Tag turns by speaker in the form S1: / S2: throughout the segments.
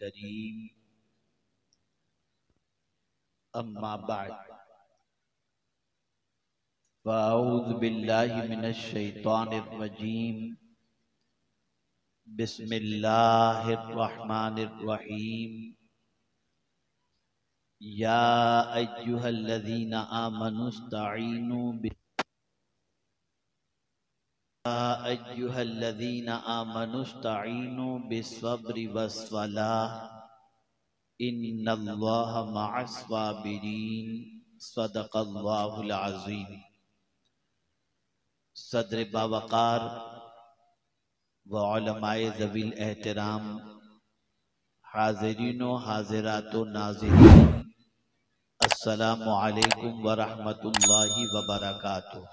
S1: करीम। अम्मा बाद, फ़अऊज़ु बिल्लाहि मिनश शैतानिर रजीम। बिस्मिल्लाहिर रहमानिर रहीम। या अय्युहल्लज़ीना आमनुस्तईनु बिस्सब्रि वस्सलाह इन्नल्लाहा मअस्साबिरीन। सदक़ल्लाहुल अज़ीम। सदर बावकार व उलमाए ज़वील एहतराम, हाज़िरीनो हाज़िरातो नाज़िरीन, अस्सलामु अलैकुम व रहमतुल्लाहि व बरकातुहू।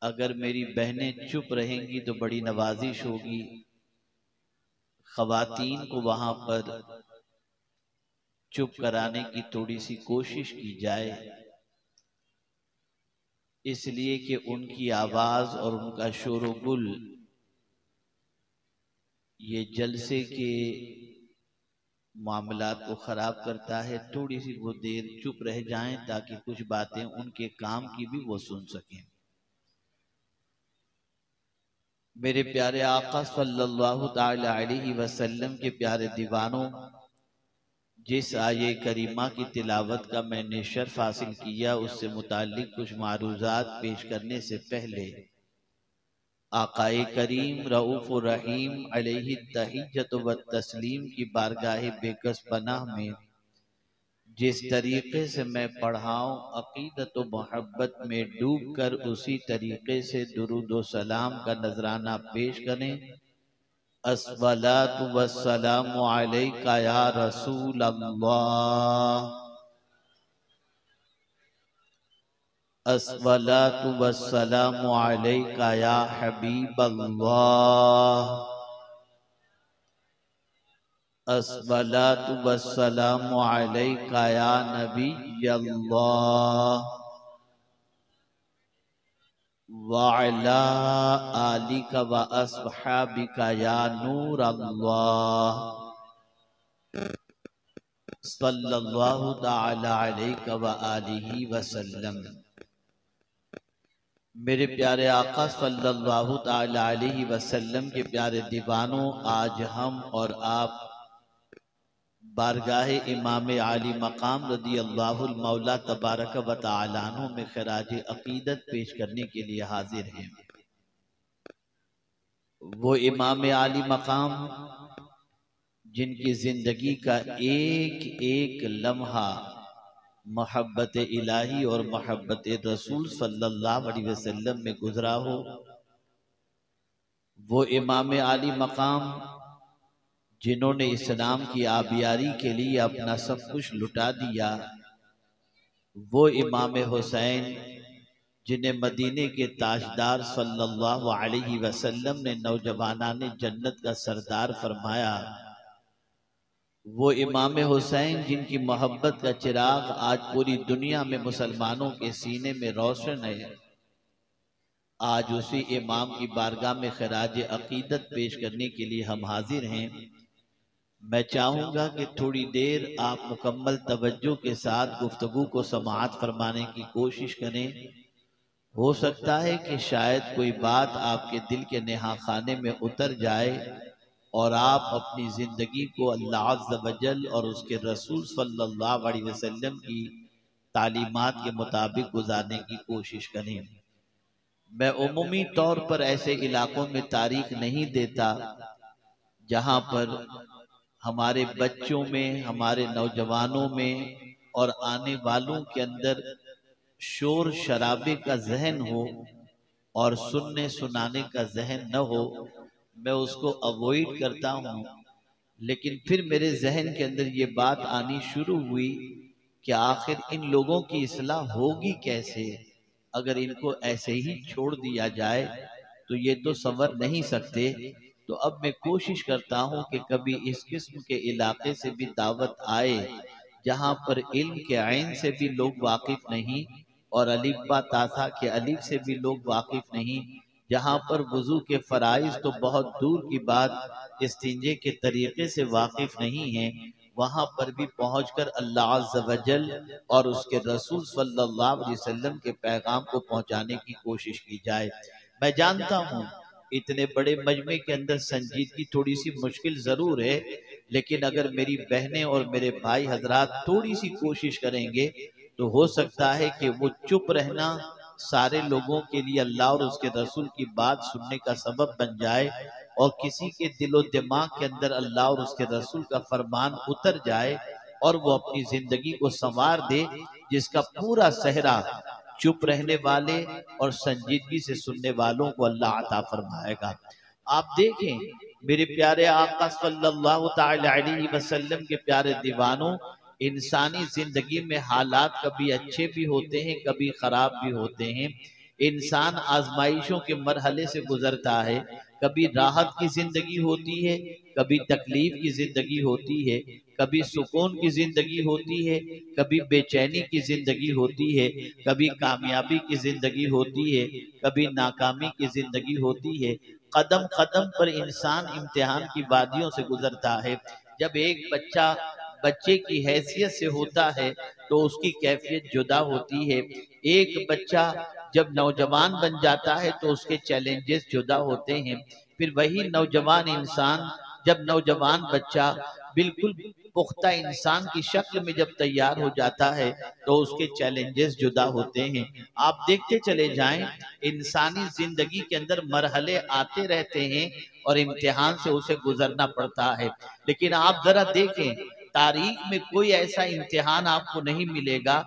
S1: अगर मेरी बहनें चुप रहेंगी तो बड़ी नवाजिश होगी। ख़वातीन को वहां पर चुप कराने की थोड़ी सी कोशिश की जाए, इसलिए कि उनकी आवाज और उनका शोरगुल ये जलसे के मामलात को खराब करता है। थोड़ी सी वो देर चुप रह जाएं ताकि कुछ बातें उनके काम की भी वो सुन सकें। मेरे प्यारे आका सल्लल्लाहु ताला अलैहि वसल्लम के प्यारे दीवानों, जिस आये करीमा की तिलावत का मैंने शर्फ हासिल किया, उससे मुताल्लिक कुछ मारूजात पेश करने से पहले आकाए करीम रऊफ़ुर रहीम अलैहि तहिय्यत व तस्लीम की बारगाह बेकस पनाह में जिस तरीके से मैं पढ़ाऊं, अकीदत व मोहब्बत में डूब कर उसी तरीके से दुरूद व सलाम का नजराना पेश करें। अस्सलातु वस्सलामु अलैका या रसूल अल्लाह, अस्सलातु वस्सलामु अलैका या हबीब अल्लाह, अस्सलातु वस्सलामु अलैका या नबी अल्लाह व अला आलिका व अस्हाबिका या नूर अल्लाह सल्लल्लाहु तआला अलैका व आलिहि वसल्लम। मेरे प्यारे आका सल्लल्लाहु तआला अलैहि वसल्लम के प्यारे दीवानों, आज हम और आप बारगाह इमाम आली मकाम रदी अल्लाहुल मौला तबारक व तआला अन्हु में खराज अकीदत पेश करने के लिए हाजिर हैं। वो इमाम आली मकाम जिनकी जिंदगी का एक एक लम्हा मोहब्बत इलाही और मोहब्बत रसूल सल्लल्लाहु अलैहि वसल्लम में गुजरा हो, वो इमाम आली मकाम जिन्होंने इस्लाम की आबियारी के लिए अपना सब कुछ लुटा दिया, वो इमाम हुसैन जिन्हें मदीने के ताजदार सल्लल्लाहु अलैहि वसल्लम ने नौजवानाने जन्नत का सरदार फरमाया, वो इमाम हुसैन जिनकी मोहब्बत का चिराग आज पूरी दुनिया में मुसलमानों के सीने में रोशन है, आज उसी इमाम की बारगाह में खराज अकीदत पेश करने के लिए हम हाजिर हैं। मैं चाहूँगा कि थोड़ी देर आप मुकम्मल तवज्जो के साथ गुफ्तगू को समाअत फरमाने की कोशिश करें। हो सकता है कि शायद कोई बात आपके दिल के नेहा खाने में उतर जाए और आप अपनी ज़िंदगी को अल्लाह अज़्ज़ व जल और उसके रसूल सल्लल्लाहु अलैहि वसल्लम की तालीमात के मुताबिक गुजारने की कोशिश करें। मैं उमूमी तौर पर ऐसे इलाकों में तारीख नहीं देता जहाँ पर हमारे बच्चों में, हमारे नौजवानों में और आने वालों के अंदर शोर शराबे का जहन हो और सुनने सुनाने का जहन न हो, मैं उसको अवॉइड करता हूँ। लेकिन फिर मेरे जहन के अंदर ये बात आनी शुरू हुई कि आखिर इन लोगों की इस्लाह होगी कैसे। अगर इनको ऐसे ही छोड़ दिया जाए तो ये तो संवर नहीं सकते। तो अब मैं कोशिश करता हूँ कि कभी इस किस्म के इलाके से भी दावत आए जहाँ पर इल्म के आइन से भी लोग वाकिफ नहीं और अलिफ बा तासा के अलिफ से भी लोग वाकिफ नहीं, जहाँ पर वुजू के फराइज तो बहुत दूर की बात इस्तिंजे के तरीके से वाकिफ नहीं है, वहां पर भी पहुंचकर अल्लाह अज़्ज़ व जल और उसके रसूल सल्लल्लाहु अलैहि वसल्लम के पैगाम को पहुंचाने की कोशिश की जाए। मैं जानता हूँ इतने बड़े मजमे के अंदर संजीदगी थोड़ी सी मुश्किल जरूर है, लेकिन अगर मेरी बहनें और मेरे भाई हजरात थोड़ी सी कोशिश करेंगे तो हो सकता है कि वो चुप रहना सारे लोगों के लिए अल्लाह और उसके रसूल की बात सुनने का सबब बन जाए, और किसी के दिलो दिमाग के अंदर अल्लाह और उसके रसूल का फरमान उतर जाए और वो अपनी जिंदगी को संवार दे, जिसका पूरा सहरा चुप रहने वाले और संजीदगी से सुनने वालों को अल्लाह अता फरमाएगा। आप देखें मेरे प्यारे आका सल्लल्लाहु ताला अलैहि वसल्लम के प्यारे दीवानों, इंसानी जिंदगी में हालात कभी अच्छे भी होते हैं, कभी खराब भी होते हैं। इंसान आजमाइशों के मरहले से गुजरता है, कभी राहत की जिंदगी होती है, कभी तकलीफ की जिंदगी होती है, कभी सुकून की जिंदगी होती है, कभी बेचैनी की जिंदगी होती है, कभी कामयाबी की जिंदगी होती है, कभी नाकामी की जिंदगी होती है। कदम कदम पर इंसान इम्तिहान की वादियों से गुजरता है। जब एक बच्चा बच्चे की हैसियत से होता है तो उसकी कैफियत जुदा होती है। एक बच्चा जब नौजवान बन जाता है तो उसके चैलेंजेस जुदा होते हैं। फिर वही नौजवान इंसान जब नौजवान बच्चा बिल्कुल पुख्ता इंसान की शक्ल में जब तैयार हो जाता है तो उसके चैलेंजेस जुदा होते हैं। आप देखते चले जाएं, इंसानी जिंदगी के अंदर मरहले आते रहते हैं और इम्तिहान से उसे गुजरना पड़ता है। लेकिन आप जरा देखें, तारीख में कोई ऐसा इम्तिहान आपको नहीं मिलेगा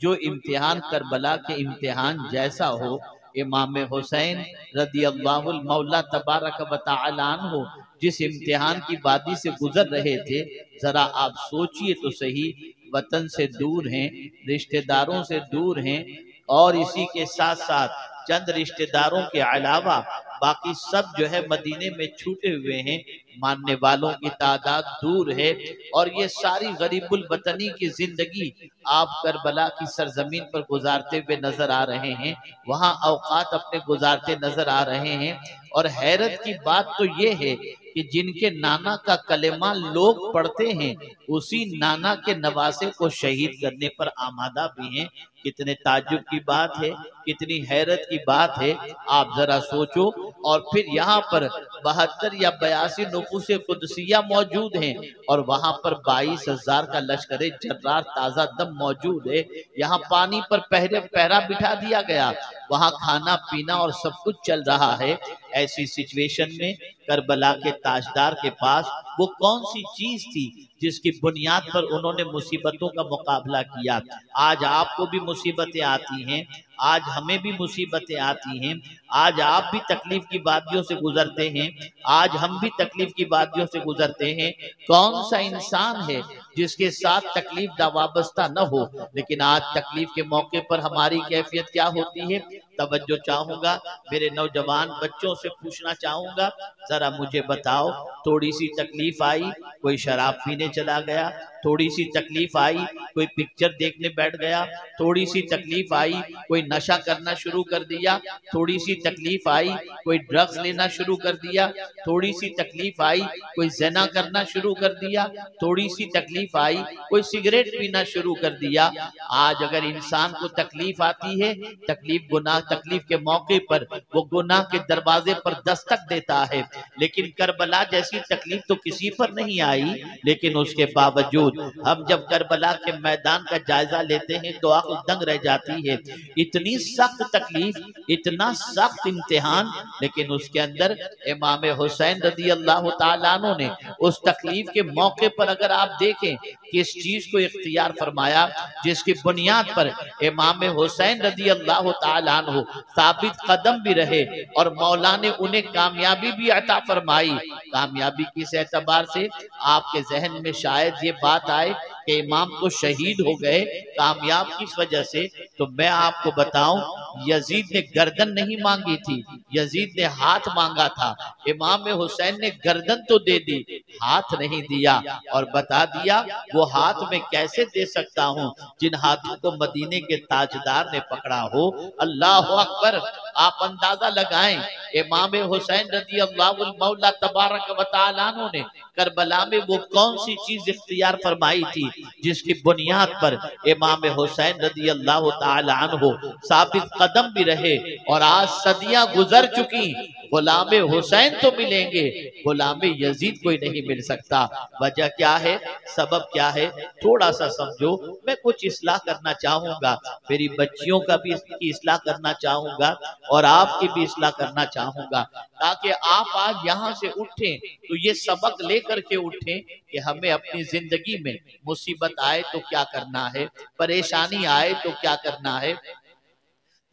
S1: जो इम्तिहान करबला के इम्तिहान जैसा हो। इमाम हुसैन रदियल्लाहु मौला तबारक व तआला अन्हु जिस इम्तिहान की वादी से गुजर रहे थे, जरा आप सोचिए तो सही। वतन से दूर हैं, रिश्तेदारों से दूर हैं, और इसी के साथ साथ चंद रिश्तेदारों के अलावा बाकी सब जो है मदीने में छूटे हुए हैं, मानने वालों की तादाद दूर है। और ये सारी गरीबुल वतनी की जिंदगी आप करबला की सरजमीन पर गुजारते हुए नजर आ रहे हैं, वहां औकात अपने गुजारते नजर आ रहे हैं। और हैरत की बात तो ये है कि जिनके नाना का कलेमा लोग पढ़ते हैं, उसी नाना के नवासे को शहीद करने पर आमादा भी हैं। कितने ताज्जुब की बात है, कितनी हैरत की बात है, आप जरा सोचो। और फिर यहाँ पर 72 या 82 नुफूसे कुदसिया मौजूद हैं और वहां पर 22,000 का लश्कर जर्रार ताजा दम मौजूद है। यहाँ पानी पर पहरा बिठा दिया गया, वहां खाना पीना और सब कुछ चल रहा है। ऐसी सिचुएशन में करबला के ताजदार के पास वो कौन सी चीज थी जिसकी बुनियाद पर उन्होंने मुसीबतों का मुकाबला किया। आज आपको भी मुसीबतें आती हैं, आज हमें भी मुसीबतें आती हैं, आज आप भी तकलीफ की वादियों से गुजरते हैं, आज हम भी तकलीफ की वादियों से गुजरते हैं। कौन सा इंसान है जिसके साथ तकलीफ दा वाबस्ता न हो, लेकिन आज तकलीफ के मौके पर हमारी कैफियत क्या होती है। तवज्जो चाहूंगा, मेरे नौजवान बच्चों से पूछना चाहूंगा, जरा मुझे बताओ, थोड़ी सी तकलीफ आई कोई शराब पीने चला गया, थोड़ी सी तकलीफ आई कोई पिक्चर देखने बैठ गया, थोड़ी सी तकलीफ आई कोई नशा करना शुरू कर दिया, थोड़ी सी तकलीफ आई कोई ड्रग्स लेना शुरू कर दिया, थोड़ी सी तकलीफ आई कोई ज़िना करना शुरू कर दिया, थोड़ी सी तकलीफ आई कोई सिगरेट पीना शुरू कर दिया। आज अगर इंसान को तकलीफ आती है, तकलीफ गुनाह तकलीफ के मौके पर वो गुनाह के दरवाजे पर दस्तक देता है। लेकिन करबला जैसी तकलीफ तो किसी पर नहीं आई, लेकिन उसके बावजूद हम जब करबला के मैदान का जायजा लेते हैं तो आंख दंग रह जाती है। इतनी सख्त तकलीफ, इतना सख्त इम्तिहान, लेकिन उसके अंदर इमाम हुसैन रदियल्लाहु ताला अन्हु ने उस तकलीफ के मौके पर अगर आप देखें किस चीज को इख्तियार फरमाया, जिसकी बुनियाद पर इमाम हुसैन रदियल्लाहु ताला अन्हु साबित कदम भी रहे और मौला ने उन्हें कामयाबी भी अता फरमाई। कामयाबी किस एतबार से, आपके जहन में शायद ये बात आए कि इमाम तो शहीद हो गए, कामयाब किस वजह से। तो मैं आपको बताऊं, यजीद ने गर्दन नहीं मांगी थी, यजीद ने हाथ मांगा था। इमाम हुसैन ने गर्दन तो दे दी, हाथ नहीं दिया और बता दिया वो हाथ में कैसे दे सकता हूँ जिन हाथों को मदीने के ताजदार ने पकड़ा हो। अल्लाह अकबर। आप अंदाजा लगाएं इमाम हुसैन रज़ी अल्लाहु मौला तबारक व तआला ने करबला में वो कौन सी चीज इख्तियार फरमाई थी जिसकी बुनियाद पर इमाम हुसैन रज़ी अल्लाह तआला अन्हु साबित कदम भी रहे और आज सदियां गुजर चुकी, गुलाम हुसैन तो मिलेंगे, गुलाम यजीद कोई नहीं मिल सकता। वजह क्या है, सबब क्या है, थोड़ा सा समझो। मैं कुछ इस्लाह करना चाहूंगा, मेरी बच्चियों का भी इसकी इस्लाह करना चाहूंगा और आपकी भी इस्लाह करना चाहूंगा, ताकि आप आज यहाँ से उठें तो ये सबक लेकर के उठें कि हमें अपनी जिंदगी में मुसीबत आए तो क्या करना है, परेशानी आए तो क्या करना है,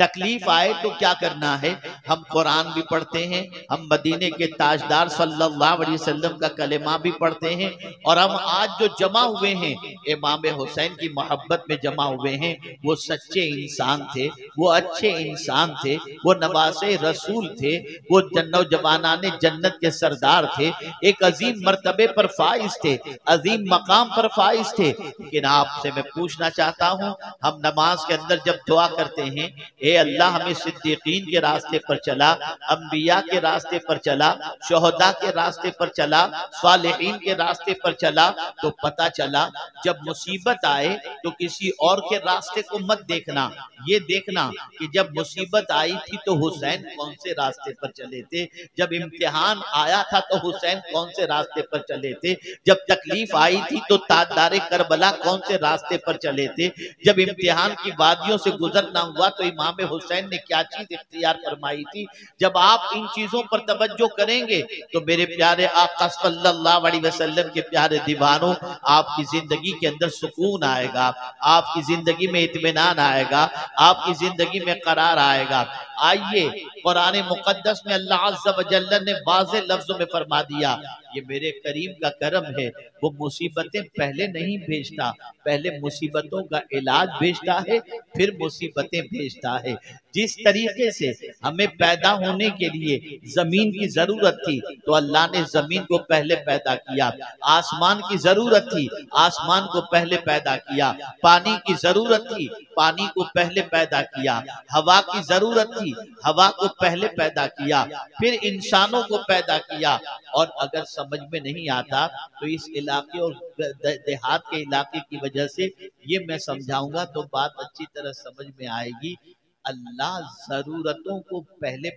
S1: तकलीफ आए तो क्या करना है। हम कुरान भी पढ़ते हैं, हम मदीने के ताजदार सल्लल्लाहु अलैहि वसल्लम का कलेमा भी पढ़ते हैं और हम आज जो जमा हुए हैं इमाम हुसैन की मोहब्बत में जमा हुए हैं। वो सच्चे इंसान थे, वो अच्छे इंसान थे, वो नवासे रसूल थे, वो नौजवानाने जन्नत के सरदार थे, एक अजीम मर्तबे पर फाइज थे, अजीम मकाम पर फाइज थे। लेकिन आपसे मैं पूछना चाहता हूँ, हम नमाज के अंदर जब दुआ करते हैं, ए अल्लाह हमें सिद्दीकीन के रास्ते पर चला, अंबिया के रास्ते पर चला, शोहदा के रास्ते पर चला, सालिहीन के रास्ते पर चला, तो पता चला जब मुसीबत आए तो किसी और के रास्ते को मत देखना, ये देखना कि जब मुसीबत आई थी तो हुसैन कौन से रास्ते पर चले थे, जब इम्तिहान आया था तो हुसैन कौन से रास्ते पर चले थे, जब तकलीफ आई थी तो ताजदारे करबला कौन से रास्ते पर चले थे, जब इम्तिहान की वादियों से गुजरना हुआ तो इमाम हुसैन ने क्या चीज इख्तियार फरमाई थी। जब आप इन चीजों पर तवज्जो करेंगे तो मेरे प्यारे आका सल्लल्लाहु अलैहि वसल्लम के प्यारे दीवानों, आपकी जिंदगी के अंदर सुकून आएगा, आपकी जिंदगी में इत्मीनान आएगा, आपकी जिंदगी में करार आएगा। आइए कुरान मुकद्दस में अल्लाह अज़्ज़ा व जल्ल ने वाज़े लफ्जों में फरमा दिया, ये मेरे करीम का करम है, वो मुसीबतें पहले नहीं भेजता, पहले मुसीबतों का इलाज भेजता है, फिर मुसीबतें भेजता है। जिस तरीके से हमें पैदा होने के लिए जमीन की जरूरत थी तो अल्लाह ने जमीन को पहले पैदा किया, आसमान की जरूरत थी, आसमान को पहले पैदा किया, पानी की जरूरत थी, पानी को पहले पैदा किया, हवा की जरूरत थी, हवा को पहले पैदा किया, फिर इंसानों को पैदा किया। और अगर समझ में नहीं आता तो इस इलाके और देहात के इलाके की वजह से ये मैं समझाऊंगा तो बात अच्छी तरह समझ में आएगी। अल्लाह जरूरतों को पहले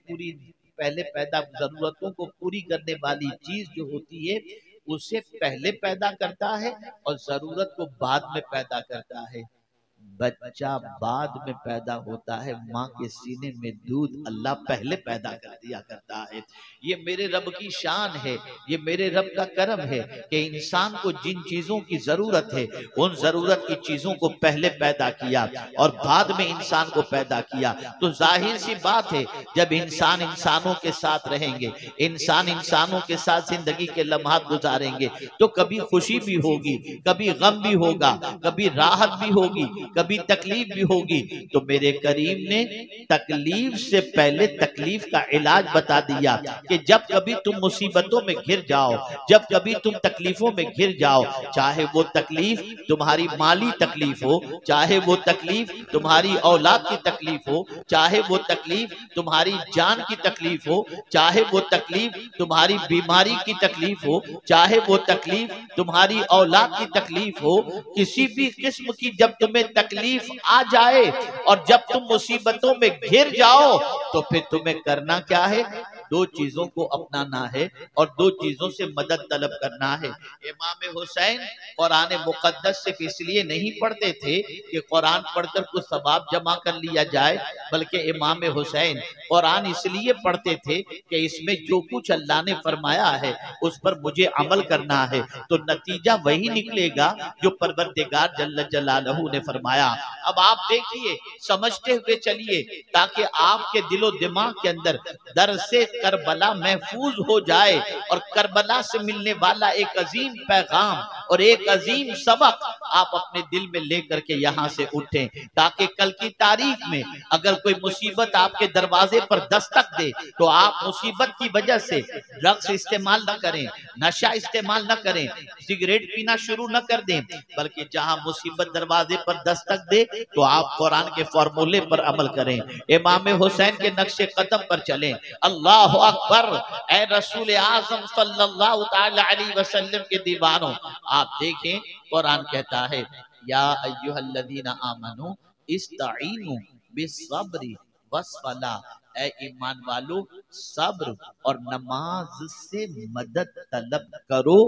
S1: पैदा जरूरतों को पूरी करने वाली चीज जो होती है उसे पहले पैदा करता है और जरूरत को बाद में पैदा करता है। बच्चा बाद में पैदा होता है, माँ के सीने में दूध अल्लाह पहले पैदा कर दिया करता है। ये मेरे रब की शान है, ये मेरे रब का करम है कि इंसान को जिन चीजों की जरूरत है उन जरूरत की चीजों को पहले पैदा किया और बाद में इंसान को पैदा किया। तो जाहिर सी बात है जब इंसान इंसानों के साथ रहेंगे, इंसान इंसानों के साथ जिंदगी के लम्हात गुजारेंगे तो कभी खुशी भी होगी, कभी गम भी होगा, कभी राहत भी होगी, कभी तकलीफ भी होगी। तो मेरे करीम ने तकलीफ से पहले तकलीफ का इलाज बता दिया कि जब कभी तुम मुसीबतों में घिर जाओ, जब कभी तुम तकलीफों में घिर जाओ, चाहे वो तकलीफ तुम्हारी माली तकलीफ हो, चाहे वो तकलीफ तुम्हारी औलाद की तकलीफ हो, चाहे वो तकलीफ तुम्हारी जान की तकलीफ हो, चाहे वो तकलीफ तुम्हारी बीमारी की तकलीफ हो, चाहे वो तकलीफ तुम्हारी औलाद की तकलीफ हो, किसी भी किस्म की जब तुम्हें तकलीफ आ जाए और जब तुम मुसीबतों में घिर जाओ तो फिर तुम्हें करना क्या है, दो चीजों को अपनाना है और दो चीजों से मदद तलब करना है। इमाम हुसैन कुरान मुकद्दस सिर्फ इसलिए नहीं पढ़ते थे कि कुरान पढ़कर कुछ सवाब जमा कर लिया जाए, बल्कि इमाम हुसैन कुरान इसलिए पढ़ते थे कि इसमें जो कुछ अल्लाह ने फरमाया है उस पर मुझे अमल करना है, तो नतीजा वही निकलेगा जो परवरदिगार जल्ल जलालहू ने फरमाया। अब आप देखिए, समझते हुए चलिए ताकि आपके दिलो दिमाग के अंदर दर से करबला महफूज हो जाए और करबला से मिलने वाला एक अजीम पैगाम और एक अजीम सबक आप अपने दिल में लेकर के यहाँ से उठें, ताकि कल की तारीख में अगर कोई मुसीबत आपके दरवाजे पर दस्तक दे तो आप मुसीबत की वजह से ड्रग्स इस्तेमाल न करें, नशा इस्तेमाल न करें, सिगरेट पीना शुरू न कर दें, बल्कि जहां मुसीबत दरवाजे पर दस्तक दे तो आप कुरान के फॉर्मूले पर अमल करें, इमाम हुसैन के नक्शे कदम पर चलें। अल्लाह अकबर। ए रसूल आज़म सल्लल्लाहु तआला अलैहि वसल्लम के दीवानों, आप देखें कुरान कहता है या अय्युहल्लज़ीना आमनू इस्तईनु बिस्सब्री वस्सला, ए ईमान वालो सब्र और नमाज से मदद तलब करो,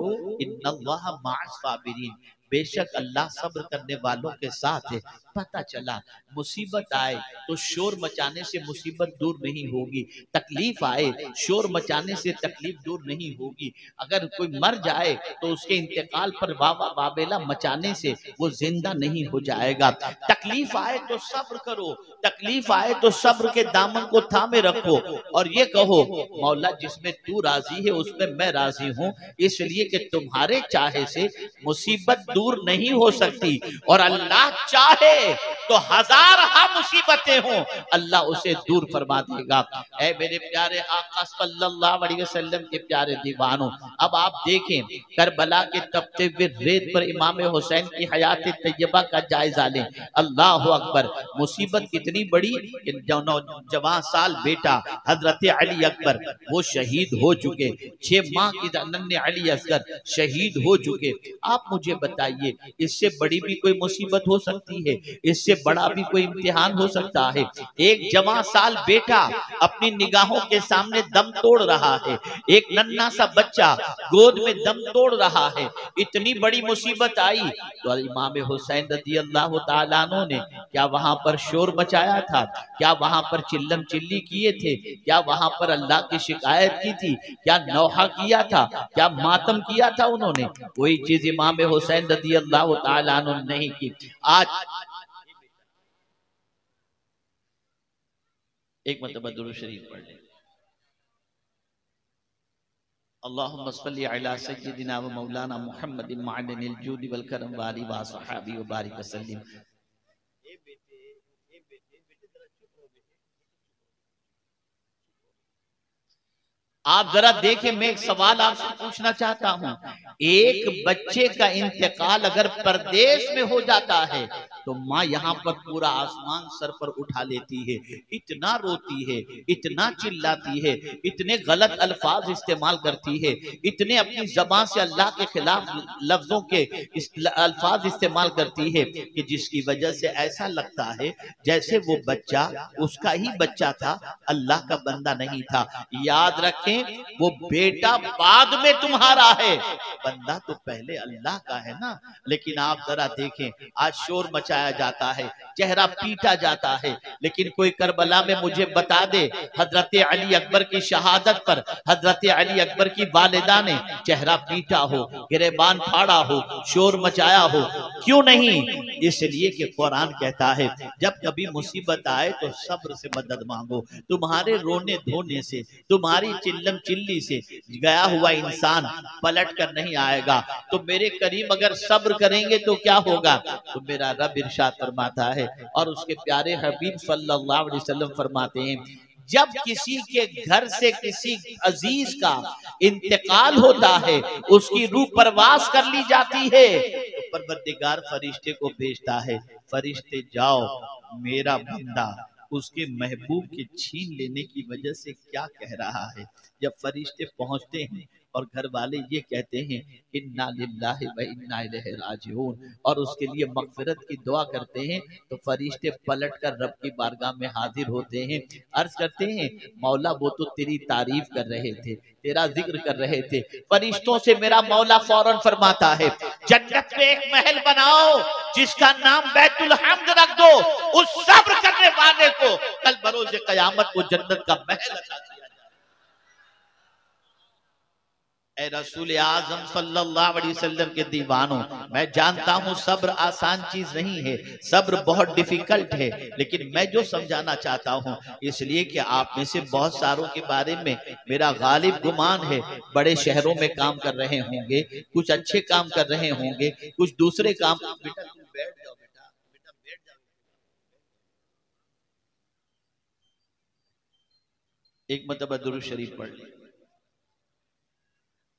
S1: इन्नल्लाह मअस साबिरीन, बेशक अल्लाह सब्र करने वालों के साथ है। पता चला मुसीबत आए तो शोर मचाने से मुसीबत दूर नहीं होगी, तकलीफ आए शोर मचाने से तकलीफ दूर नहीं होगी, अगर कोई मर जाए तो उसके इंतकाल पर वावा वावेला मचाने से वो जिंदा नहीं हो जाएगा। तकलीफ आए तो सब्र करो, तकलीफ आए तो सब्र के दामन को थामे रखो और ये कहो मौला जिसमें तू राजी है उसमें मैं राजी हूँ, इसलिए कि तुम्हारे चाहे से मुसीबत दूर नहीं हो सकती, और अल्लाह चाहे तो हजार मुसीबतें हों अल्लाह उसे दूर फरमा देगा। ऐ मेरे प्यारे आका सल्लल्लाहु अलैहि वसल्लम के प्यारे दीवानों, अब आप देखें करबला के तपते हुए रेत पर इमाम हुसैन की हयात तैयबा का जायजा लें। अल्लाह अकबर। मुसीबत कितनी बड़ी कि जवान साल बेटा हजरत अली अकबर वो शहीद हो चुके, 6 माह की नन्हे अली असगर शहीद हो चुके। आप मुझे बताइए इससे बड़ी भी कोई मुसीबत हो सकती है, इससे बड़ा भी कोई इम्तिहान हो सकता है? एक जवान साल बेटा अपनी निगाहों के सामने दम तोड़ रहा है, एक नन्हा सा बच्चा गोद में दम तोड़ रहा है, इतनी बड़ी मुसीबत आई तो इमाम हुसैन रज़ियल्लाहु ताला अन्हु ने क्या वहां पर शोर मचाया था? क्या वहां पर चिल्लम चिल्ली किए थे? क्या वहां पर अल्लाह की शिकायत की थी? क्या नौहा किया था? क्या मातम किया था उन्होंने? कोई चीज इमाम हुसैन रज़ियल्लाहु ताला अन्हु ने नहीं की। आज एक मरतबा दुरूद शरीफ पढ़ लें। अल्लाहुम्मा सल्ली अला सय्यिदिना व मौलाना मुहम्मदिन मअदनिल जूदि वल करम व आलिहि व सहाबी व बारिक वसल्लम। आप जरा देखें, मैं एक सवाल आपसे पूछना चाहता हूं, एक बच्चे का इंतकाल अगर परदेश में हो जाता है तो माँ यहाँ पर पूरा आसमान सर पर उठा लेती है, इतना रोती है, इतना चिल्लाती है, इतने गलत अल्फाज इस्तेमाल करती है, इतने अपनी जबान से अल्लाह के खिलाफ लफ्जों के अल्फाज इस्तेमाल करती है कि जिसकी वजह से ऐसा लगता है जैसे वो बच्चा उसका ही बच्चा था, अल्लाह का बंदा नहीं था। याद रखें वो बेटा बाद में तुम्हारा है, बंदा तो पहले अल्लाह का है ना। लेकिन आप जरा देखें आज शोर मचाया जाता है, चेहरा पीटा जाता है, लेकिन कोई करबला में मुझे बता दे हजरत अली अकबर की शहादत पर हजरत अली अकबर की वालिदा ने चेहरा पीटा हो, गिरेबान फाड़ा हो, शोर मचाया हो? क्यों नहीं? इसलिए कि कुरान कहता है जब कभी मुसीबत आए तो सब्र से मदद मांगो। तुम्हारे रोने धोने से, तुम्हारी चिल्लम चिल्ली से गया हुआ इंसान पलट कर नहीं आएगा। तो मेरे करीम अगर सब्र करेंगे तो क्या होगा? तो मेरा रब इरशाद फरमाता है और उसके प्यारे हबीब सल्लल्लाहु अलैहि वसल्लम फरमाते हैं जब किसी के घर से किसी अजीज का इंतकाल होता है, उसकी रूह परवास कर ली जाती है, तो परवरदिगार फरिश्ते को भेजता है, फरिश्ते जाओ मेरा बंदा उसके महबूब के छीन लेने की वजह से क्या कह रहा है। जब फरिश्ते पहुंचते हैं और घर वाले ये कहते हैं इन्ना लिल्लाहि व इन्ना इलैहि राजिऊन और उसके लिए मगफिरत की दुआ करते हैं, तो फरिश्ते पलट कर रब की बारगाह में हाजिर होते हैं, अर्ज करते हैं मौला वो तो तेरी तारीफ कर रहे थे, तेरा जिक्र कर रहे थे। फरिश्तों से मेरा मौला फौरन फरमाता है जन्नत में एक महल बनाओ जिसका नाम बैतुल हम्द रख दो, उस सब्र करने वाले को कल बरोज़ क़यामत को जन्नत का महल अता किया। ए रसूल आजम सल्लल्लाहु अलैहि वसल्लम के दीवानों, मैं जानता हूं सब्र आसान चीज नहीं है, सब्र बहुत डिफिकल्ट है, लेकिन मैं जो समझाना चाहता हूं, इसलिए कि आप में से बहुत सारों के बारे में मेरा गालिब गुमान है, बड़े शहरों में काम कर रहे होंगे, कुछ अच्छे काम कर रहे होंगे, कुछ दूसरे काम। बेटा तुम बैठ जाओ, बेटा बेटा बैठ जाओ। एक मतलब दुरूद शरीफ पढ़ लिया।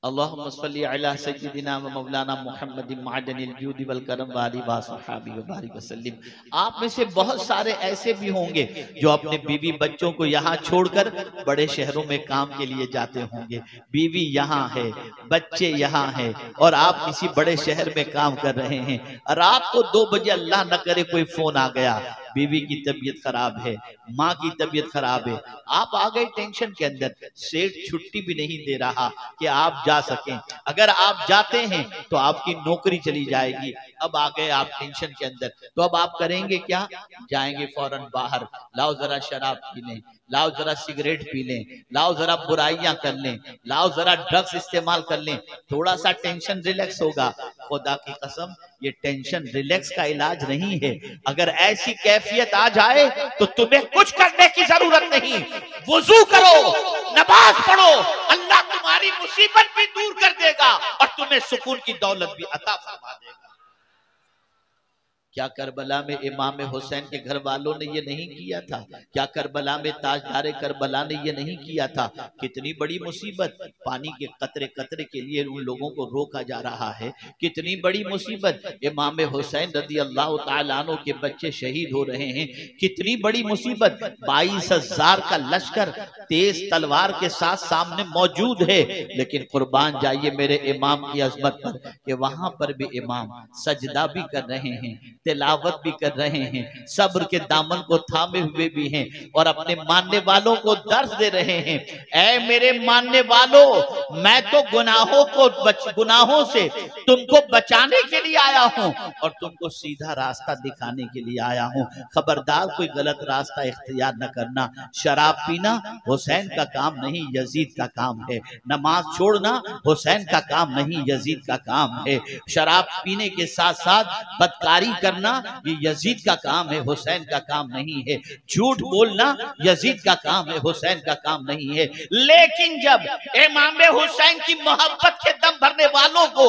S1: अल्लाहुम्मा सल्ली अला सय्यिदिना व मौलाना मुहम्मदिन मअदनिल जूदि वल करम व आलिहि व सहाबी व बारिक वसल्लम। आप में से बहुत सारे ऐसे भी होंगे जो अपने बीवी बच्चों को यहाँ छोड़कर बड़े शहरों में काम के लिए जाते होंगे। बीवी यहाँ है, बच्चे यहाँ है, और आप किसी बड़े शहर में काम कर रहे हैं। रात को 2 बजे अल्लाह न करे कोई फोन आ गया, बीवी की तबीयत खराब है, माँ की तबीयत खराब है, आप आ गए टेंशन के अंदर। सेठ छुट्टी भी नहीं दे रहा कि आप जा सकें, अगर आप जाते हैं तो आपकी नौकरी चली जाएगी। अब आ गए आप टेंशन के अंदर, तो अब आप करेंगे क्या? जाएंगे फौरन बाहर, लाओ जरा शराब पी लें, लाओ जरा सिगरेट पी लें, लाओ जरा बुराइयां कर लें, लाओ जरा ड्रग्स इस्तेमाल कर लें, थोड़ा सा टेंशन रिलैक्स होगा। खुदा की कसम, ये टेंशन रिलैक्स का इलाज नहीं है। अगर ऐसी कैफियत आ जाए तो तुम्हें कुछ करने की जरूरत नहीं, वुजू करो, नमाज पढ़ो, अल्लाह तुम्हारी मुसीबत भी दूर कर देगा और तुम्हें सुकून की दौलत भी अता फरमा देगा। क्या करबला में इमाम हुसैन के घर वालों ने ये नहीं किया था? क्या करबला में ताजदार करबला ने ये नहीं किया था? कितनी बड़ी मुसीबत, पानी के कतरे कतरे के लिए उन लोगों को रोका जा रहा है। कितनी बड़ी मुसीबत, इमाम हुसैन रज़ी अल्लाह तआला अन्हु के बच्चे शहीद हो रहे हैं। कितनी बड़ी मुसीबत, 22,000 का लश्कर तेज तलवार के साथ सामने मौजूद है, लेकिन कुर्बान जाइए मेरे इमाम की अजमत पर कि वहां पर भी इमाम सजदा भी कर रहे हैं, तिलावत भी कर रहे हैं, सब्र के दामन को थामे हुए भी हैं और अपने मानने वालों को दर्द दे रहे हैं। ऐ मेरे मानने वालों, मैं तो गुनाहों से तुमको बचाने के लिए आया हूं और तुमको सीधा रास्ता दिखाने के लिए आया हूं। खबरदार कोई गलत रास्ता इख्तियार न करना। शराब पीना हुसैन का काम नहीं, यजीद का काम है। नमाज छोड़ना हुसैन का काम नहीं, यजीद का काम है। शराब पीने के साथ साथ बदकारी करना ये यजीद का काम है, हुसैन का काम नहीं है। झूठ बोलना यजीद का काम है, हुसैन का काम नहीं है। लेकिन जब इमाम हुसैन की मोहब्बत के दम भरने वालों को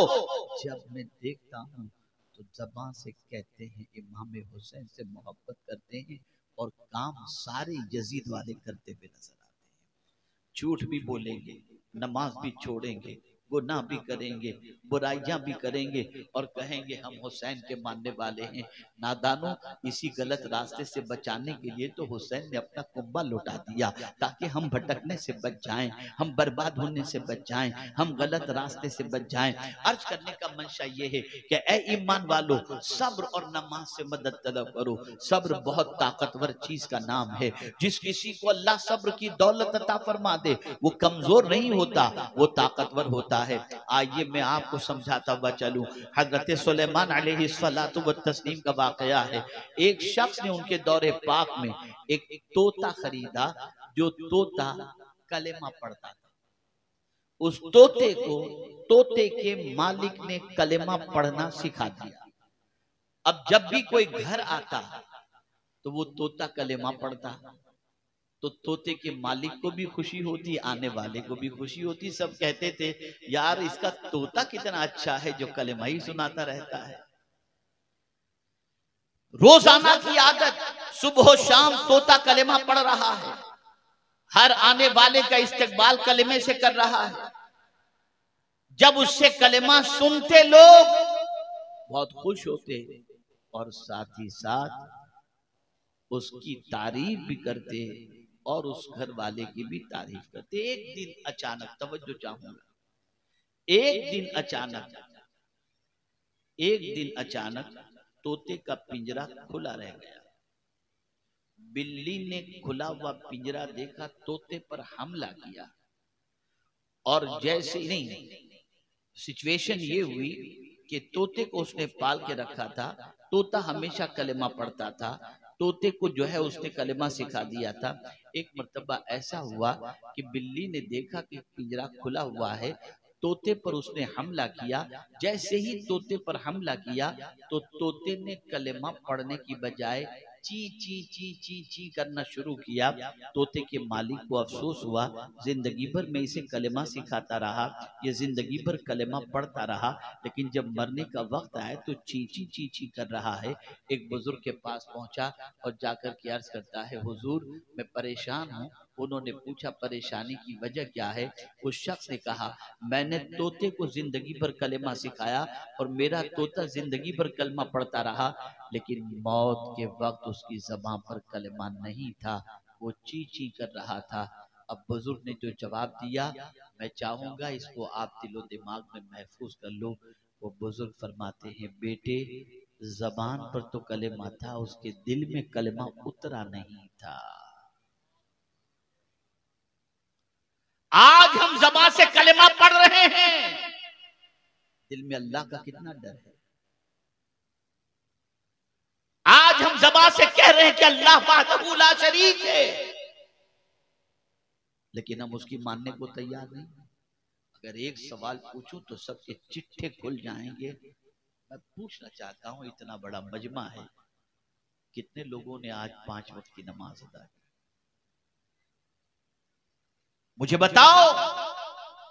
S1: जब मैं देखता हूं तो ज़बान से कहते हैं इमाम हुसैन से मोहब्बत करते हैं और काम सारे यजीद वाले करते हुए नजर आते हैं। झूठ भी बोलेंगे, नमाज भी छोड़ेंगे, गुनाह भी करेंगे, बुराइयां भी करेंगे और कहेंगे हम हुसैन के मानने वाले हैं। नादानों, इसी गलत रास्ते से बचाने के लिए तो हुसैन ने अपना कुब्बा लौटा दिया ताकि हम भटकने से बच जाएं, हम बर्बाद होने से बच जाएं, हम गलत रास्ते से बच जाएं। अर्ज करने का मंशा ये है कि ऐ ईमान वालों, सब्र और नमाज से मदद तलब करो। सब्र बहुत ताकतवर चीज का नाम है। जिस किसी को अल्लाह सब्र की दौलत अता फरमा दे वो कमजोर नहीं होता, वो ताकतवर होता है। आइए मैं आपको समझाता हुआ चलूं। हजरत सुलेमान अलैहिस्सलातु व तस्लीम का वाकया है। एक शख्स ने उनके दौरे पाक में एक तोता खरीदा, जो तोता कलेमा पढ़ता था। उस तोते को तोते के मालिक ने कलेमा पढ़ना सिखा दिया। अब जब भी कोई घर आता तो वो तोता कलेमा पढ़ता, तो तोते के मालिक को भी खुशी होती, आने वाले को भी खुशी होती। सब कहते थे यार इसका तोता कितना अच्छा है जो कलेमा ही सुनाता रहता है। रोजाना की आदत, सुबह शाम तोता कलेमा पढ़ रहा है, हर आने वाले का इस्तकबाल कलेमे से कर रहा है। जब उससे कलेमा सुनते लोग बहुत खुश होते और साथ ही साथ उसकी तारीफ भी करते और उस घर वाले की भी तारीफ करते। एक दिन अचानक, तवज्जो चाहूंगा, एक दिन अचानक तोते का पिंजरा खुला रह गया। बिल्ली ने खुला हुआ पिंजरा देखा, तोते पर हमला किया और जैसे नहीं, सिचुएशन ये हुई कि तोते को उसने पाल के रखा था, तोता हमेशा कलेमा पढ़ता था, तोते को जो है उसने कलेमा सिखा दिया था। एक मर्तबा ऐसा हुआ कि बिल्ली ने देखा कि पिंजरा खुला हुआ है, तोते पर उसने हमला किया। जैसे ही तोते पर हमला किया तो तोते ने कलेमा पढ़ने की बजाय ची ची ची ची ची करना शुरू किया। तोते के मालिक को अफसोस हुआ, जिंदगी भर मैं इसे कलेमा सिखाता रहा, ये जिंदगी भर कलेमा पढ़ता रहा, लेकिन जब मरने का वक्त आया तो ची ची ची ची कर रहा है। एक बुजुर्ग के पास पहुंचा और जाकर के अर्ज करता है, हुजूर मैं परेशान हूँ। उन्होंने पूछा परेशानी की वजह क्या है? उस शख्स ने कहा, मैंने तोते को जिंदगी भर कलेमा सिखाया और मेरा तोता जिंदगी भर कलमा पढ़ता रहा, लेकिन मौत के वक्त उसकी ज़बान पर कलेमा नहीं था, वो ची ची कर रहा था। अब बुजुर्ग ने जो जवाब दिया, मैं चाहूंगा इसको आप दिलो दिमाग में महफूज कर लो। वो बुजुर्ग फरमाते हैं, बेटे जबान पर तो कलेमा था, उसके दिल में कलेमा उतरा नहीं था। आज हम ज़बान से कलेमा पढ़ रहे हैं, दिल में अल्लाह का कितना डर है। आज हम ज़बान से कह रहे हैं कि अल्लाह वहदहू ला शरीक है, लेकिन हम उसकी मानने को तैयार नहीं। अगर एक सवाल पूछूं तो सबके चिट्ठे खुल जाएंगे। मैं पूछना चाहता हूं, इतना बड़ा मजमा है, कितने लोगों ने आज 5 वक्त की नमाज अदा की? मुझे बताओ,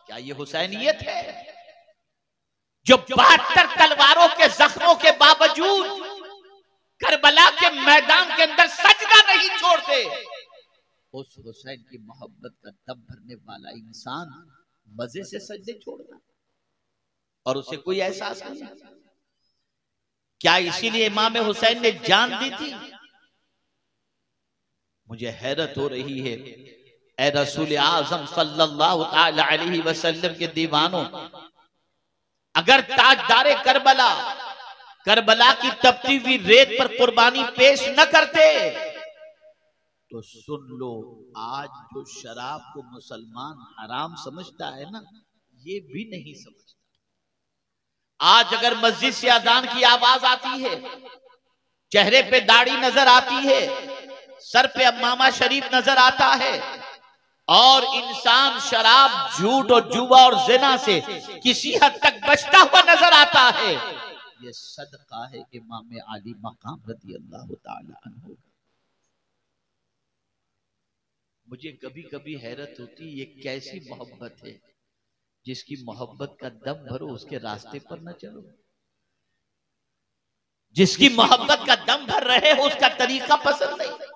S1: क्या ये हुसैनियत है? जो 72 तलवारों के जख्मों के बावजूद करबला के मैदान के अंदर सजदा नहीं छोड़ते, उस हुसैन की मोहब्बत का दम भरने वाला इंसान मजे से सजदे छोड़ना और उसे कोई एहसास नहीं? क्या इसीलिए इमाम हुसैन ने जान दी थी? मुझे हैरत हो रही है, ए रसूल आज़म सल्लल्लाहु अलैहि वसल्लम के दीवानों, अगर ताजदारे करबला करबला की तपती हुई रेत पर कुर्बानी पेश न करते तो सुन लो, आज जो शराब को मुसलमान हराम समझता है ना, ये भी नहीं समझता। आज अगर मस्जिद से अजान की आवाज आती है, चेहरे पे दाढ़ी नजर आती है, सर पे अम्मामा शरीफ नजर आता है और इंसान शराब, झूठ और जुआ और जिना से किसी हद तक बचता हुआ नजर आता है, ये सदका है इमाम अली मकाम रज़ी अल्लाह ताला अन्हु। मुझे कभी कभी हैरत होती, ये कैसी मोहब्बत है, जिसकी मोहब्बत का दम भरो उसके रास्ते पर न चलो, जिसकी मोहब्बत का दम भर रहे हो उसका तरीका पसंद नहीं।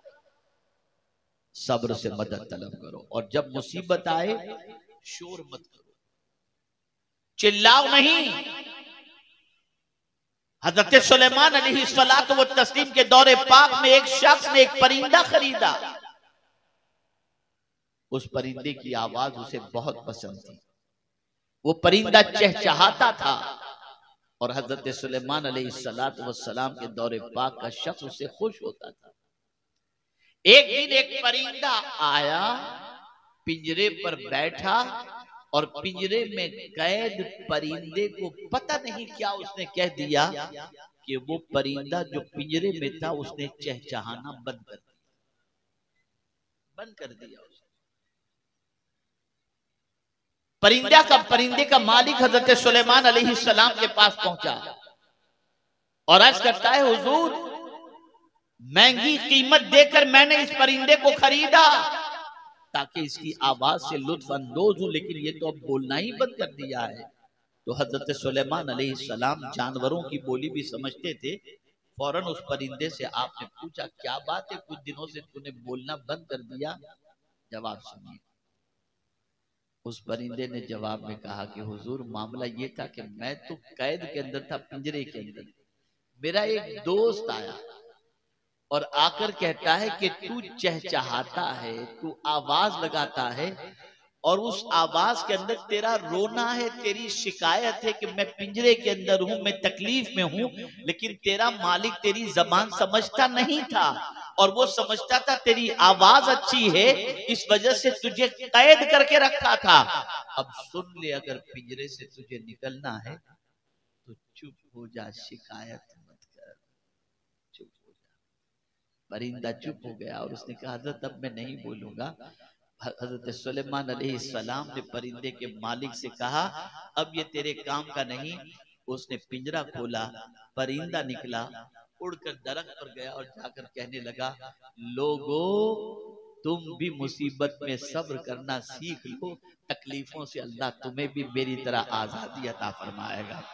S1: सब्र से मदद तलब करो और जब मुसीबत आए शोर मत करो, चिल्लाओ नहीं। हजरत सुलेमान अलैहिस्सलातु व तस्लीम के दौरे पाक में एक शख्स ने एक परिंदा खरीदा। उस परिंदे की आवाज उसे बहुत पसंद थी, वो परिंदा चहचहाता था और हजरत सुलेमान अलैहिस्सलातु वस्सलाम के दौरे पाक का शख्स उससे खुश होता था। एक दिन एक परिंदा आया, पिंजरे पर बैठा और पिंजरे में कैद परिंदे को पता नहीं क्या उसने कह दिया कि वो परिंदा जो पिंजरे में था उसने चहचहाना बंद कर दिया। परिंदे का मालिक हजरत सुलेमान अलैहिस्सलाम के पास पहुंचा और अर्ज करता है, हुजूर महंगी कीमत देकर मैंने इस परिंदे को खरीदा ताकि इसकी आवाज से लुत्फ अंदोज हूं, लेकिन ये तो अब बोलना ही बंद कर दिया है। तो हजरत सुलेमान अलैहिस्सलाम जानवरों की बोली भी समझते थे। फौरन उस परिंदे से आपने पूछा, क्या बात है, कुछ दिनों से तूने बोलना बंद कर दिया? जवाब सुनिए। उस परिंदे ने जवाब में कहा कि हुजूर मामला ये था कि मैं तो कैद के अंदर था, पिंजरे के अंदर। मेरा एक दोस्त आया और आकर कहता है कि तू चहचहाता है, तू आवाज लगाता है और उस आवाज के अंदर तेरा रोना है, तेरी शिकायत है कि मैं पिंजरे के अंदर हूं, मैं तकलीफ में हूं, लेकिन तेरा मालिक तेरी जबान समझता नहीं था और वो समझता था तेरी आवाज अच्छी है, इस वजह से तुझे कैद करके रखा था। अब सुन ले, अगर पिंजरे से तुझे निकलना है तो चुप हो जा, शिकायत मत कर, चुप हो जा। परिंदा चुप हो गया और उसने कहा, हज़रत अब मैं नहीं बोलूंगा, हजरत सुलेमान अलैहिस्सलाम ने परिंदे के मालिक से कहा, अब ये तेरे काम का नहीं। उसने पिंजरा खोला, परिंदा निकला, उड़कर दरख्त पर गया और जाकर कहने लगा, लोगों तुम भी मुसीबत में सब्र करना सीख लो, तकलीफों से अल्लाह तुम्हें भी मेरी तरह आजादी अता फरमाएगा।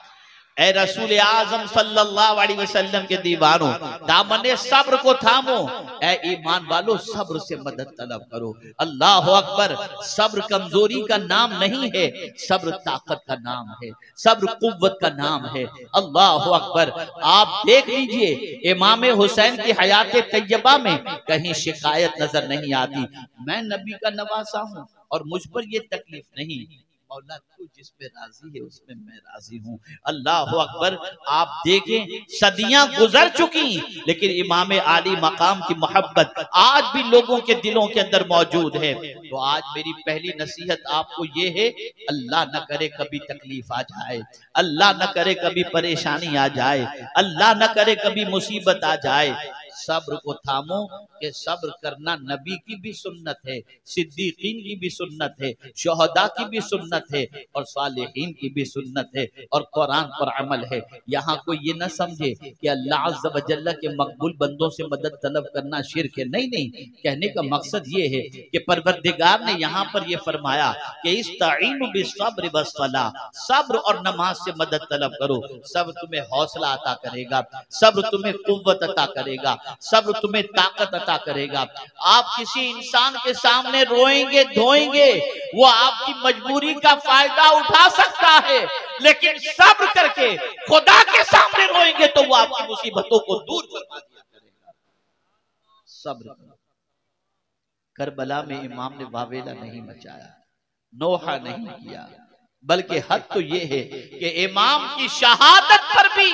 S1: ए रसूल आजम सल्लल्लाहु अलैहि वसल्लम के दीवानों, दामने सब्र को थामो। ए ईमान वालों, सब्र से मदद तलब करो। अल्लाह अकबर। सब्र कमजोरी का नाम नहीं है, सब्र ताकत का नाम है, सब्र कुव्वत का नाम है। अल्लाह अकबर। आप देख लीजिए, इमाम हुसैन की हयात तैयबा में कहीं शिकायत नजर नहीं आती। मैं नबी का नवासा हूँ और मुझ पर ये तकलीफ नहीं। मौला तू जिसमें राजी है उसमें मैं राजी हूँ। अल्लाह अकबर। आप देखें, सदियां गुजर चुकी, लेकिन इमाम आली मकाम की मोहब्बत आज भी लोगों के दिलों के अंदर मौजूद है। तो आज मेरी पहली नसीहत आपको ये है, अल्लाह न करे कभी तकलीफ आ जाए, अल्लाह न करे कभी परेशानी आ जाए, अल्लाह न करे कभी मुसीबत आ जाए। सब्र को थामो, कि सब्र करना नबी की भी सुन्नत है, सिद्दीकीन की भी सुन्नत है, शोहदा की भी सुन्नत है और सालिहीन की भी सुन्नत है और कुरान पर अमल है। यहाँ कोई ये न समझे कि अल्लाह अज़्ज़ व जल्ल के मकबूल बंदों से मदद तलब करना शिर्क है। नहीं नहीं, कहने का मकसद ये है कि परवरदिगार ने यहाँ पर ये फरमाया कि इस्ताईनु बिस्सब्र वस्सलाह, सब्र और नमाज से मदद तलब करो। सब्र तुम्हें हौसला अता करेगा, सब्र तुम्हें कुव्वत अता करेगा, सब्र तुम्हें ताकत अता करेगा। आप किसी इंसान के सामने रोएंगे धोएंगे, वो आपकी मजबूरी का फायदा उठा सकता है, लेकिन सब्र करके खुदा के सामने रोएंगे तो वो आपकी मुसीबतों को दूर करवा दिया करेगा। सब्र। करबला में इमाम ने वावेला नहीं मचाया, नोहा नहीं किया, बल्कि हद तो ये है कि इमाम की शहादत पर भी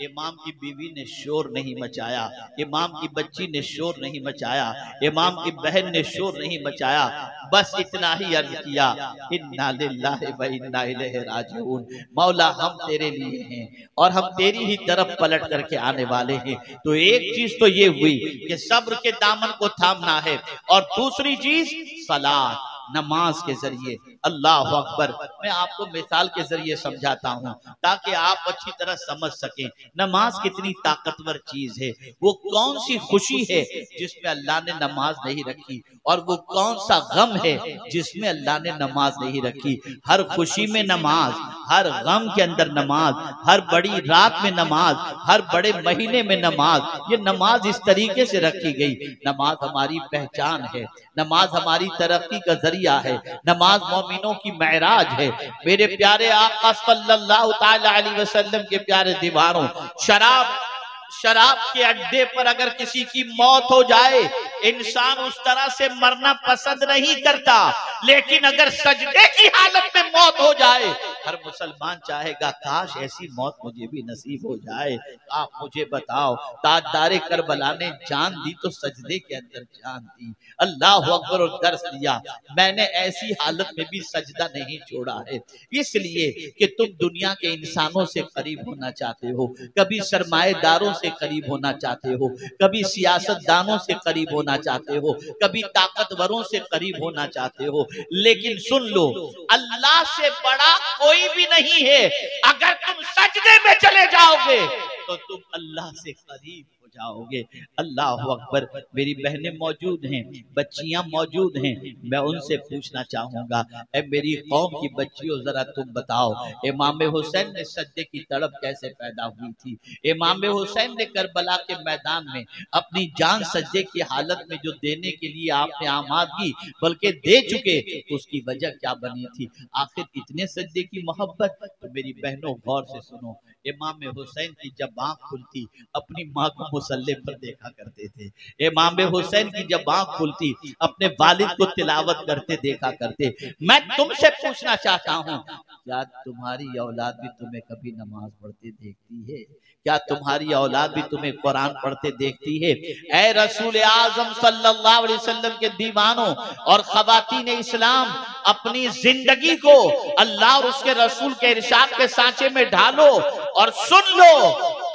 S1: इमाम की बीवी ने शोर नहीं मचाया, इमाम की बच्ची ने शोर नहीं मचाया, इमाम की बहन ने शोर नहीं मचाया। बस इतना ही अर्ज किया, इन्ना लिल्लाहि व इन्ना इलैहि राजिऊन। मौला हम तेरे लिए हैं और हम तेरी ही तरफ पलट करके आने वाले हैं। तो एक चीज तो ये हुई कि सब्र के दामन को थामना है, और दूसरी चीज सलात, नमाज के जरिए। अल्लाह अकबर। मैं आपको मिसाल के जरिए समझाता हूँ ताकि आप अच्छी तरह समझ सकें नमाज कितनी ताकतवर चीज है। वो कौन सी खुशी है जिसमें अल्लाह ने नमाज नहीं रखी, और वो कौन सा गम है जिसमें अल्लाह ने नमाज नहीं रखी। हर खुशी में नमाज, हर गम के अंदर नमाज, हर बड़ी रात में नमाज, हर बड़े महीने में नमाज। ये नमाज इस तरीके से रखी गई। नमाज हमारी पहचान है, नमाज हमारी तरक्की का जरिया है, नमाज मोमिनों की मेराज है। मेरे प्यारे आका सल्लल्लाहु ताला अलैहि वसल्लम के प्यारे दीवारों, शराब के अड्डे पर अगर किसी की मौत हो जाए, इंसान उस तरह से मरना पसंद नहीं करता, लेकिन अगर सजदे की हालत में मौत हो जाए, हर मुसलमान चाहेगा काश ऐसी मौत मुझे भी नसीब हो जाए। आप मुझे बताओ, ताजदारे करबला ने जान दी तो सजदे के अंदर जान दी। अल्लाह अकबर। और दर्स दिया, मैंने ऐसी हालत में भी सजदा नहीं छोड़ा है, इसलिए कि तुम दुनिया के इंसानों से करीब होना चाहते हो, कभी सरमाएदारों से करीब होना चाहते हो, कभी सियासतदानों से करीब होना चाहते हो, कभी ताकतवरों से करीब होना चाहते हो, लेकिन सुन लो, अल्लाह से बड़ा कोई भी नहीं है। अगर तुम सजदे में चले जाओगे तो तुम अल्लाह से करीब हो जाओगे। अल्लाह अकबर। मेरी बहनें मौजूद हैं, बच्चियां मौजूद हैं, मैं उनसे पूछना चाहूंगा, ए मेरी कौम की बच्चियों, जरा तुम बताओ, इमाम हुसैन ने सजदे की तड़प कैसे पैदा हुई थी? इमाम हुसैन ने करबला के मैदान में अपनी जान सजदे की हालत में जो देने के लिए आपने आमाद की, बल्कि दे चुके, उसकी वजह क्या बनी थी? आखिर इतने सजदे की मोहब्बत। तो मेरी बहनों गौर से सुनो, इमाम हुसैन की जब आंख खुलती, अपनी माँ को मुसल्ले पर देखा करते थे। इमाम हुसैन की जब आंख खुलती, अपने वालिद को तिलावत करते देखा करते। मैं तुमसे पूछना चाहता हूँ, क्या तुम्हारी औलाद भी तुम्हें कभी नमाज पढ़ते देखती है? क्या तुम्हारी औलाद भी तुम्हें कुरान पढ़ते देखती है? ऐ रसूल आजम सल्लल्लाहु अलैहि वसल्लम के दीवानों और खवातीन इस्लाम, अपनी जिंदगी को अल्लाह और उसके रसूल के इरशाद के सांचे में ढालो और सुन लो।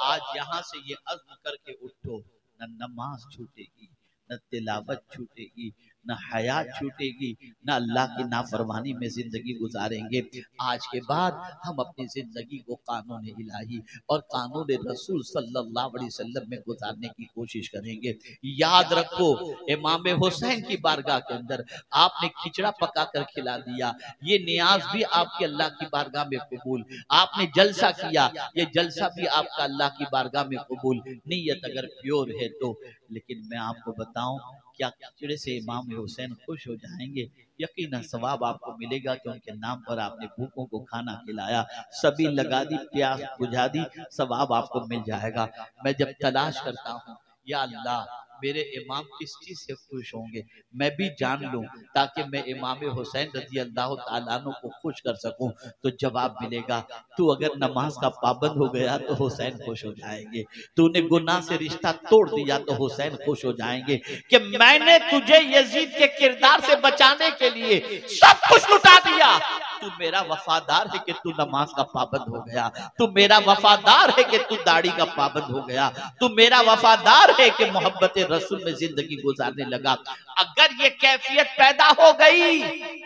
S1: आज यहाँ से ये अज़्म करके उठो, न नमाज छूटेगी, न तिलावत छूटेगी, न हया छूटेगी, न अल्लाह की नाफरमानी में जिंदगी गुजारेंगे। आज के बाद हम अपनी जिंदगी को कानून इलाही और कानून रसूल सल्लल्लाहु अलैहि वसल्लम में गुजारने की कोशिश करेंगे। याद रखो, इमाम हुसैन की बारगाह के अंदर आपने खिचड़ा पका कर खिला दिया, ये नियाज भी आपके अल्लाह की बारगाह में कबूल। आपने जलसा किया, ये जलसा भी आपका अल्लाह की बारगाह में कबूल। नीयत अगर प्योर है तो। लेकिन मैं आपको बताऊं, क्या खिचड़े से इमाम हुसैन खुश हो जाएंगे? यकीनन सवाब आपको मिलेगा कि उनके नाम पर आपने भूखों को खाना खिलाया, सभी लगा दी, प्यास बुझा दी, सवाब आपको मिल जाएगा। मैं जब तलाश करता हूँ, या अल्लाह मेरे इमाम किस चीज से खुश होंगे, मैं भी जान लूं ताकि मैं इमाम हुसैन रजी अल्लाह तआला अन्हु को खुश कर सकूं, तो जवाब मिलेगा, तू अगर नमाज का पाबंद हो गया तो हुसैन खुश हो जाएंगे। तूने गुनाह से रिश्ता तोड़ दिया तो हुसैन खुश हो जाएंगे कि मैंने तुझे यजीद के किरदार से बचाने के लिए सब कुछ लुटा दिया। तू मेरा वफादार है कि तू नमाज का पाबंद हो गया, तू मेरा वफादार है कि तू दाढ़ी का पाबंद हो गया, तू मेरा वफादार है कि मोहब्बत रसूल में जिंदगी गुजारने लगा। अगर ये कैफियत पैदा हो गई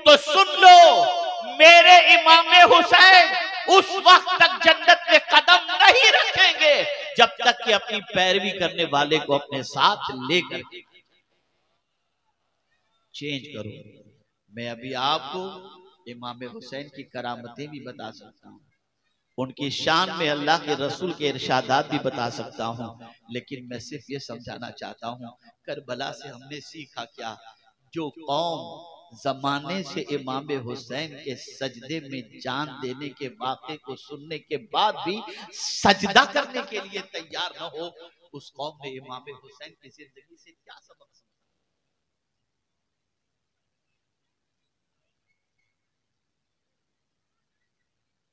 S1: तो सुन लो, मेरे इमाम हुसैन उस वक्त तक जन्नत में कदम नहीं रखेंगे जब तक कि अपनी पैरवी करने वाले को अपने साथ लेकर चेंज करो। मैं अभी आपको इमाम हुसैन की करामतें भी बता सकता हूँ, उनकी शान में अल्लाह के रसूल के इरशादात भी बता सकता हूँ, लेकिन मैं सिर्फ ये समझाना चाहता हूँ, करबला से हमने सीखा क्या? जो कौम जमाने से इमाम हुसैन के सजदे में जान देने के वाक़े को सुनने के बाद भी सजदा करने के लिए तैयार न हो, उस कौम ने इमाम हुसैन की जिंदगी से क्या सबक सीखा?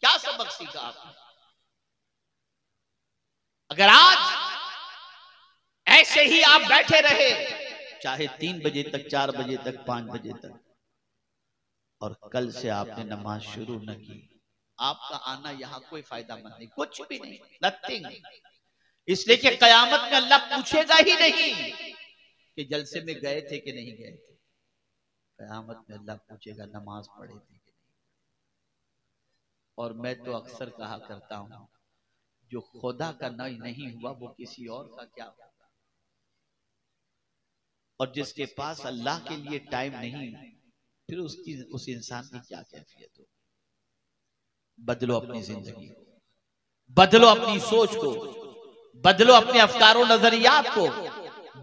S1: क्या सबक सीखा आपने? अगर आज ऐसे ही आप बैठे रहे, चाहे 3 बजे तक, 4 बजे तक, 5 बजे तक, और कल से आपने नमाज शुरू न की, आपका आना यहाँ कोई फायदा मंद नहीं, कुछ भी नहीं, नथिंग। इसलिए कि कयामत में अल्लाह पूछेगा ही नहीं कि जलसे में गए थे कि नहीं गए थे। कयामत में अल्लाह पूछेगा नमाज पढ़े थे कि नहीं। और मैं तो अक्सर कहा करता हूं, जो खुदा का नहीं हुआ वो किसी और का क्या होगा। और जिसके पास अल्लाह के लिए टाइम नहीं, फिर उस इंसान की क्या कैफियत हो। बदलो अपनी जिंदगी, बदलो अपनी सोच को, बदलो अपने अफकारों नजरियात को,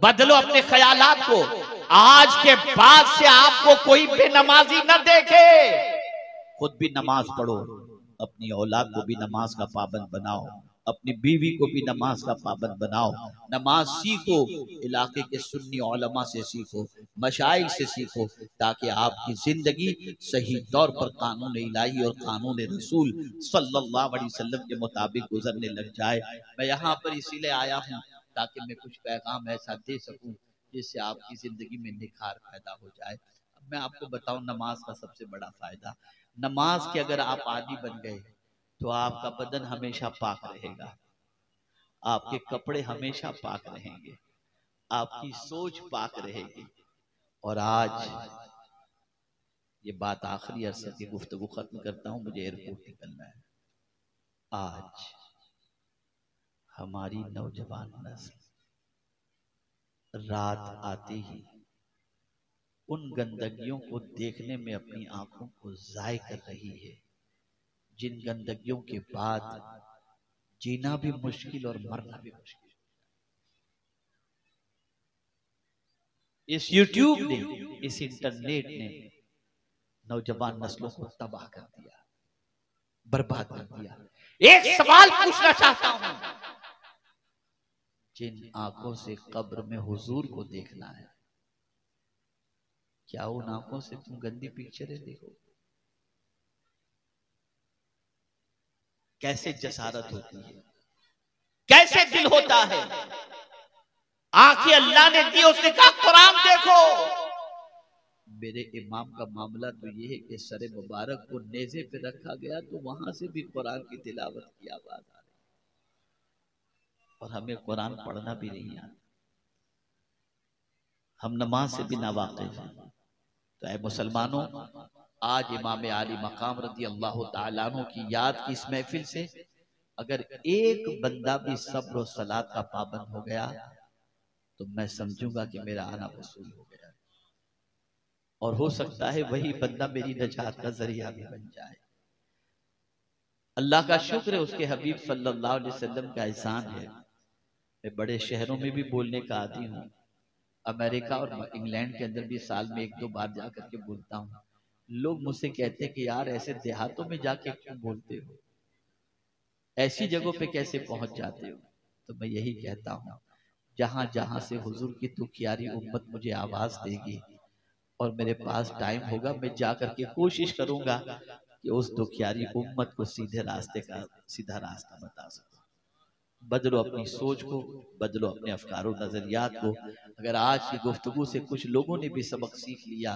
S1: बदलो अपने ख्यालात को। आज के बाद से आपको कोई बेनमाजी न देखे, खुद भी नमाज पढ़ो, अपनी औलाद को भी नमाज का पाबंद बनाओ, अपनी बीवी को भी नमाज का पाबंद बनाओ। नमाज सीखो, इलाके के सुन्नी उलमा से सीखो, मशाइख से सीखो, ताकि आपकी जिंदगी सही तौर पर कानून इलाही और कानून रसूल सल्लल्लाहु अलैहि वसल्लम के मुताबिक गुजरने लग जाए। मैं यहाँ पर इसीलिए आया हूँ ताकि मैं कुछ पैगाम ऐसा दे सकूं जिससे आपकी जिंदगी में निखार पैदा हो जाए। अब मैं आपको बताऊं, नमाज का सबसे बड़ा फायदा, नमाज के अगर आप आदी बन गए तो आपका बदन हमेशा पाक रहेगा, आपके कपड़े हमेशा पाक रहेंगे, आपकी सोच पाक रहेगी। और आज ये बात आखिरी अरसे की गुफ्तगू खत्म करता हूं, मुझे एयरपोर्ट निकलना है। आज हमारी नौजवान नस्ल रात आते ही उन गंदगियों को देखने में अपनी आंखों को जाय कर रही है जिन गंदगियों के बाद जीना भी मुश्किल और मरना भी मुश्किल। इस यूट्यूब ने, इस इंटरनेट ने नौजवान नस्लों को तबाह कर दिया, बर्बाद कर दिया। एक सवाल पूछना चाहता हूं, जिन आंखों से कब्र में हुजूर को देखना है, क्या उन आंखों से तुम गंदी पिक्चरें देखो? कैसे जसारत होती है, कैसे दिल होता है। आंखें अल्लाह ने दी, उसने कहा कुरान देखो। मेरे इमाम का मामला तो ये है कि सरे मुबारक को नेज़े पे रखा गया तो वहां से भी कुरान की तिलावत की आवाज आ रही, और हमें कुरान पढ़ना भी नहीं आता, हम नमाज से भी नावाकिफ हैं। तो ऐ मुसलमानों, आज इमाम आली मकाम रदी अल्लाह तआला अन्हु की याद की इस महफिल से अगर एक बंदा भी सब्र और सलात का पाबंद हो गया तो मैं समझूंगा कि मेरा आना वसूल हो गया, और हो सकता है वही बंदा मेरी नजात का जरिया भी बन जाए। अल्लाह का शुक्र है, उसके हबीब सल्लल्लाहु अलैहि वसल्लम का एहसान है। मैं बड़े शहरों में भी बोलने का आदी हूँ, अमेरिका और इंग्लैंड के अंदर भी साल में 1-2 बार जा करके बोलता हूँ। लोग मुझसे कहते हैं कि यार ऐसे देहातों में जाके क्यों बोलते हो, ऐसी जगहों पे कैसे पहुंच जाते हो? तो मैं यही कहता हूँ, जहां जहां से हुजूर की दुखियारी उम्मत मुझे आवाज देगी और मेरे पास टाइम होगा, मैं जा करके कोशिश करूंगा कि उस दुखियारी उम्मत को सीधे रास्ते का सीधा रास्ता बता सकूं। बदलो अपनी सोच को, बदलो अपने अफकार और नजरियात को। अगर आज की गुफ्तगू से कुछ लोगों ने भी सबक सीख लिया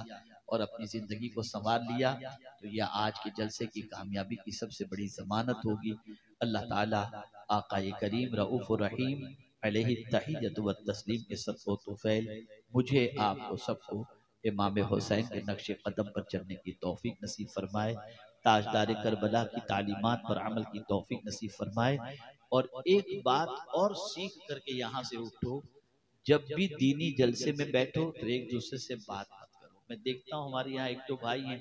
S1: और अपनी जिंदगी को संवार लिया तो यह आज के जलसे की कामयाबी की सबसे बड़ी जमानत होगी। अल्लाह ताला आकाए करीम रऊफ रहीम अलैहि तहियत व तस्लीम के सबको तोफैल मुझे आपको सबको इमाम हुसैन के नक्शे कदम पर चलने की तौफीक नसीब फरमाए, ताजदार करबला की तालीमात पर अमल की तौफीक नसीब फरमाए। और एक बात और सीख करके यहाँ से उठो, जब भी दीनी जलसे में बैठो तो एक दूसरे से बात मत करो। मैं देखता हूँ हमारे यहाँ 1-2 भाई हैं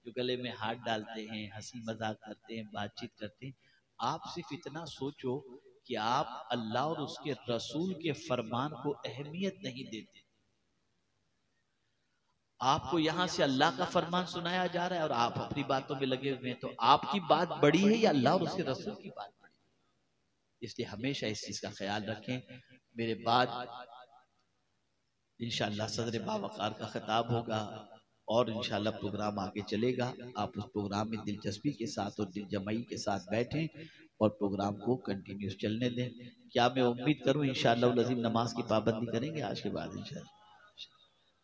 S1: जो गले में हाथ डालते हैं, हंसी मजाक करते हैं, बातचीत करते हैं। आप सिर्फ इतना सोचो कि आप अल्लाह और उसके रसूल के फरमान को अहमियत नहीं देते। आपको यहाँ से अल्लाह का फरमान सुनाया जा रहा है और आप अपनी बातों में लगे हुए हैं, तो आपकी बात बड़ी है या अल्लाह और उसके रसूल की बात बड़ी है? इसलिए हमेशा इस चीज का ख्याल रखें। मेरे बाद इंशाअल्लाह सदर बावकार का खिताब होगा और इंशाअल्लाह प्रोग्राम आगे चलेगा। आप उस प्रोग्राम में दिलचस्पी के साथ और दिलजमई के साथ बैठें और प्रोग्राम को कंटिन्यूस चलने दें। क्या मैं उम्मीद करूं इंशाअल्लाह लज़ीम नमाज की पाबंदी करेंगे आज के बाद इंशाअल्लाह।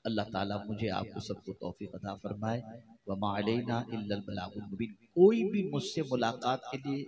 S1: अल्लाह ताला मुझे आपको सबको तौफीक अता फरमाए। वमा अलैना इल्लल बलागुल मुबीन। कोई भी मुझसे मुलाकात के लिए